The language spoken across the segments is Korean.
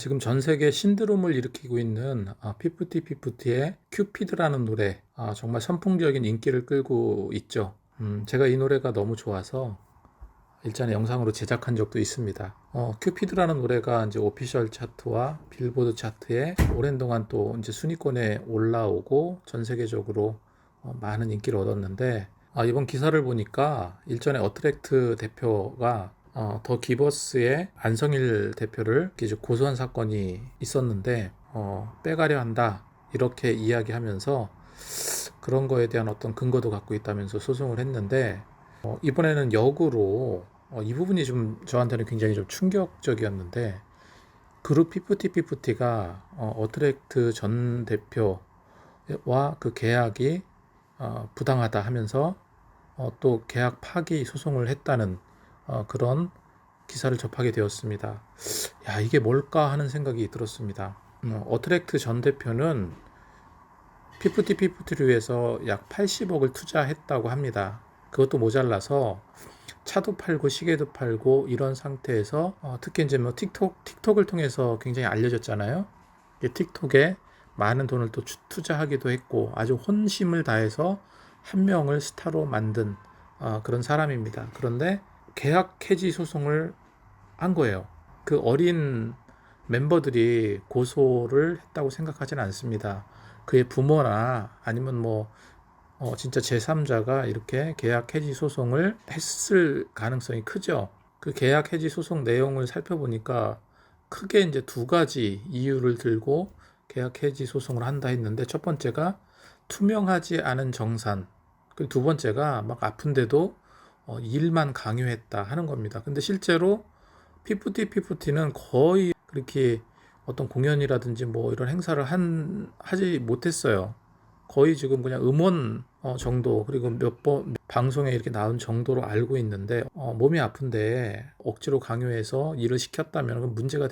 지금 전 세계 신드롬을 일으키고 있는 피프티피프티의 큐피드라는 노래, 정말 선풍적인 인기를 끌고 있죠. 제가 이 노래가 너무 좋아서 일전에 영상으로 제작한 적도 있습니다. 큐피드라는 노래가 이제 오피셜 차트와 빌보드 차트에 오랜 동안 또 이제 순위권에 올라오고 전 세계적으로 많은 인기를 얻었는데, 이번 기사를 보니까 일전에 어트랙트 대표가 더 기버스의 안성일 대표를 이제 고소한 사건이 있었는데, 빼가려 한다 이렇게 이야기하면서 그런 거에 대한 어떤 근거도 갖고 있다면서 소송을 했는데, 이번에는 역으로 이 부분이 좀 저한테는 굉장히 좀 충격적이었는데, 그룹 피프티피프티가 어트랙트 전 대표와 그 계약이 부당하다 하면서 또 계약 파기 소송을 했다는 그런 기사를 접하게 되었습니다. 야, 이게 뭘까 하는 생각이 들었습니다. 어트랙트 전 대표는 피프티피프티를 위해서 약 80억을 투자했다고 합니다. 그것도 모자라서 차도 팔고 시계도 팔고 이런 상태에서 특히 이제 뭐 틱톡을 통해서 굉장히 알려졌잖아요. 틱톡에 많은 돈을 또 투자하기도 했고 아주 혼심을 다해서 한 명을 스타로 만든 그런 사람입니다. 그런데 계약 해지 소송을 한 거예요. 그 어린 멤버들이 고소를 했다고 생각하지는 않습니다. 그의 부모나 아니면 뭐 진짜 제3자가 이렇게 계약 해지 소송을 했을 가능성이 크죠. 그 계약 해지 소송 내용을 살펴보니까 크게 이제 두 가지 이유를 들고 계약 해지 소송을 한다 했는데, 첫 번째가 투명하지 않은 정산, 그리고 두 번째가 막 아픈데도 일만 강요했다 하는 겁니다. 근데 실제로 피프티피프티는 거의 그렇게 어떤 공연이라든지 뭐 이런 행사를 하지 못했어요. 거의 지금 그냥 음원 정도, 그리고 몇 번 방송에 이렇게 나온 정도로 알고 있는데, 몸이 아픈데 억지로 강요해서 일을 시켰다면 그건 문제가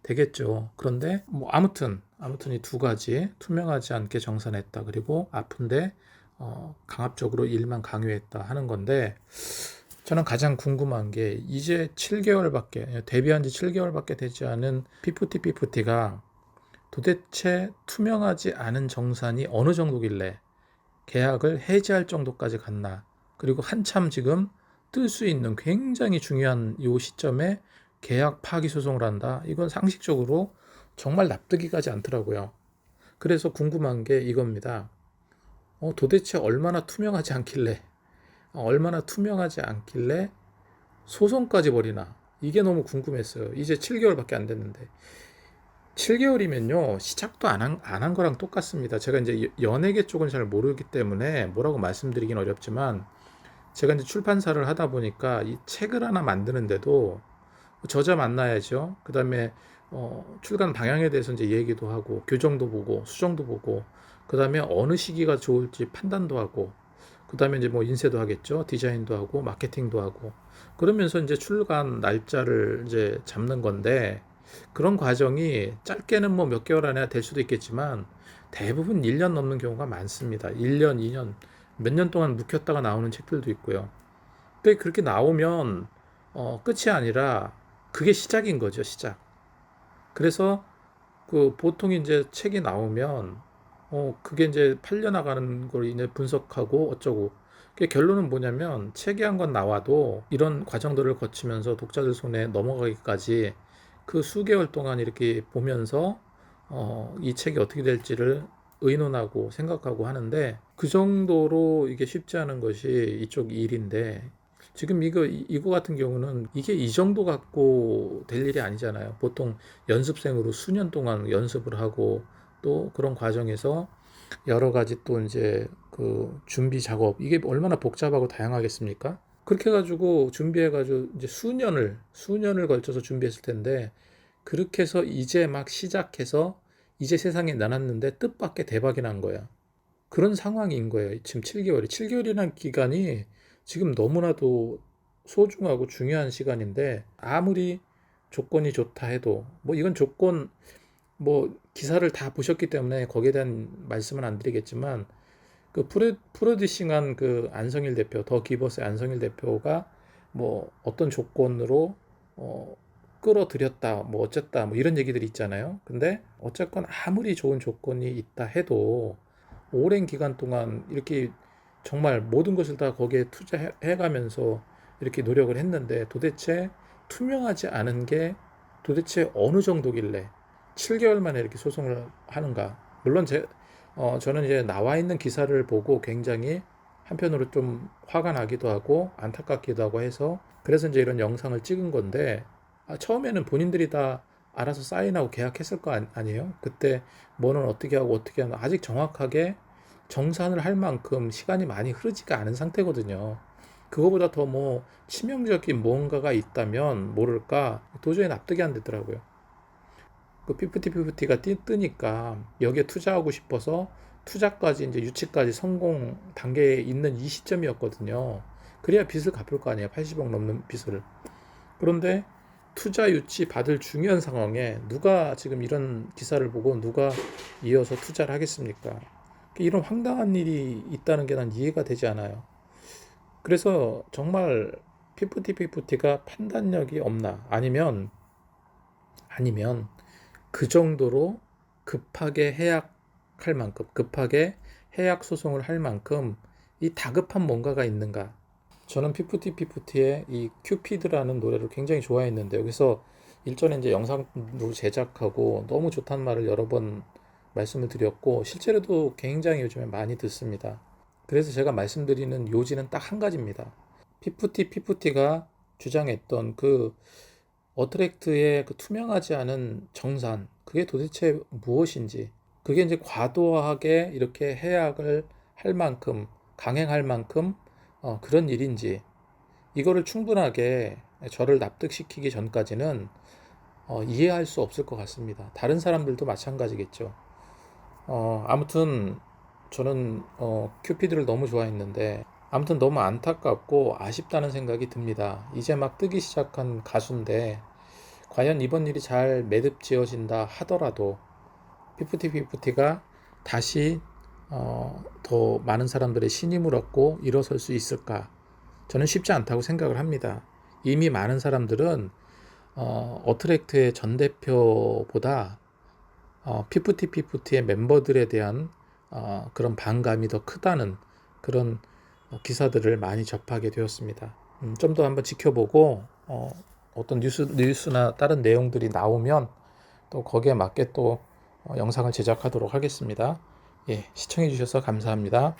되겠죠. 그런데 뭐 아무튼 이 두 가지, 투명하지 않게 정산했다, 그리고 아픈데 강압적으로 일만 강요했다 하는 건데, 저는 가장 궁금한 게 이제 7개월밖에, 데뷔한 지 7개월밖에 되지 않은 피프티피프티가 도대체 투명하지 않은 정산이 어느 정도길래 계약을 해지할 정도까지 갔나. 그리고 한참 지금 뜰 수 있는 굉장히 중요한 이 시점에 계약 파기 소송을 한다. 이건 상식적으로 정말 납득이 가지 않더라고요. 그래서 궁금한 게 이겁니다. 도대체 얼마나 투명하지 않길래 소송까지 벌이나. 이게 너무 궁금했어요. 이제 7개월밖에 안 됐는데. 7개월이면요, 시작도 안 한 거랑 똑같습니다. 제가 이제 연예계 쪽은 잘 모르기 때문에 뭐라고 말씀드리긴 어렵지만, 제가 이제 출판사를 하다 보니까 이 책을 하나 만드는데도 저자 만나야죠. 그 다음에 출간 방향에 대해서 이제 얘기도 하고, 교정도 보고, 수정도 보고, 그 다음에 어느 시기가 좋을지 판단도 하고, 그 다음에 이제 뭐 인쇄도 하겠죠. 디자인도 하고, 마케팅도 하고, 그러면서 이제 출간 날짜를 이제 잡는 건데, 그런 과정이 짧게는 뭐 몇 개월 안에 될 수도 있겠지만 대부분 1년 넘는 경우가 많습니다. 1년, 2년, 몇 년 동안 묵혔다가 나오는 책들도 있고요. 근데 그렇게 나오면 끝이 아니라 그게 시작인 거죠, 시작. 그래서 그 보통 이제 책이 나오면 그게 이제 팔려나가는 걸 이제 분석하고 어쩌고. 그 결론은 뭐냐면, 책이 한 권 나와도 이런 과정들을 거치면서 독자들 손에 넘어가기까지 그 수개월 동안 이렇게 보면서 이 책이 어떻게 될지를 의논하고 생각하고 하는데, 그 정도로 이게 쉽지 않은 것이 이쪽 일인데, 지금 이거 같은 경우는 이게 이 정도 갖고 될 일이 아니잖아요. 보통 연습생으로 수년 동안 연습을 하고, 또 그런 과정에서 여러 가지 또 이제 그 준비 작업, 이게 얼마나 복잡하고 다양하겠습니까? 그렇게 해가지고 준비해가지고 이제 수년을 걸쳐서 준비했을 텐데, 그렇게 해서 이제 막 시작해서 이제 세상에 나눴는데 뜻밖의 대박이 난 거야. 그런 상황인 거예요. 지금 7개월이. 7개월이라는 기간이 지금 너무나도 소중하고 중요한 시간인데, 아무리 조건이 좋다 해도, 뭐 이건 조건, 뭐 기사를 다 보셨기 때문에 거기에 대한 말씀은 안 드리겠지만, 그 프로듀싱한 그 안성일 대표, 더 기버스의 안성일 대표가 뭐 어떤 조건으로 어 끌어들였다, 뭐 어쨌다, 뭐 이런 얘기들이 있잖아요. 근데 어쨌건 아무리 좋은 조건이 있다 해도 오랜 기간 동안 이렇게 정말 모든 것을 다 거기에 투자해 가면서 이렇게 노력을 했는데 도대체 투명하지 않은 게 도대체 어느 정도길래 7개월 만에 이렇게 소송을 하는가? 물론 저는 이제 나와 있는 기사를 보고 굉장히 한편으로 좀 화가 나기도 하고 안타깝기도 하고 해서 그래서 이제 이런 영상을 찍은 건데 처음에는 본인들이 다 알아서 사인하고 계약했을 거 아니에요? 그때 뭐는 어떻게 하고 어떻게 하는 아직 정확하게 정산을 할 만큼 시간이 많이 흐르지가 않은 상태거든요. 그거보다 더 뭐 치명적인 무언가가 있다면 모를까 도저히 납득이 안 되더라고요. 그 피프티가 뜨니까 여기에 투자하고 싶어서 투자까지 이제 유치까지 성공 단계에 있는 이 시점이었거든요. 그래야 빚을 갚을 거 아니에요. 80억 넘는 빚을. 그런데 투자 유치 받을 중요한 상황에 누가 지금 이런 기사를 보고 누가 이어서 투자를 하겠습니까? 이런 황당한 일이 있다는 게 난 이해가 되지 않아요. 그래서 정말 피프티가 판단력이 없나? 아니면 그 정도로 급하게 해약할 만큼, 급하게 해약 소송을 할 만큼 이 다급한 뭔가가 있는가? 저는 피프티의 이 큐피드라는 노래를 굉장히 좋아했는데 여기서 일전에 이제 영상도 제작하고 너무 좋다는 말을 여러 번 말씀을 드렸고 실제로도 굉장히 요즘에 많이 듣습니다. 그래서 제가 말씀드리는 요지는 딱 한 가지입니다. 피프티가 주장했던 그 어트랙트의 그 투명하지 않은 정산, 그게 도대체 무엇인지, 그게 이제 과도하게 이렇게 해약을 할 만큼, 강행할 만큼 그런 일인지, 이거를 충분하게 저를 납득시키기 전까지는 이해할 수 없을 것 같습니다. 다른 사람들도 마찬가지겠죠. 아무튼 저는 큐피드를 너무 좋아했는데 아무튼 너무 안타깝고 아쉽다는 생각이 듭니다. 이제 막 뜨기 시작한 가수인데 과연 이번 일이 잘 매듭지어진다 하더라도 피프티가 다시 더 많은 사람들의 신임을 얻고 일어설 수 있을까? 저는 쉽지 않다고 생각을 합니다. 이미 많은 사람들은 어트랙트의 전 대표보다 피프티의 멤버들에 대한 그런 반감이 더 크다는 그런 기사들을 많이 접하게 되었습니다. 좀 더 한번 지켜보고 어떤 뉴스나 다른 내용들이 나오면 또 거기에 맞게 또 영상을 제작하도록 하겠습니다. 예, 시청해 주셔서 감사합니다.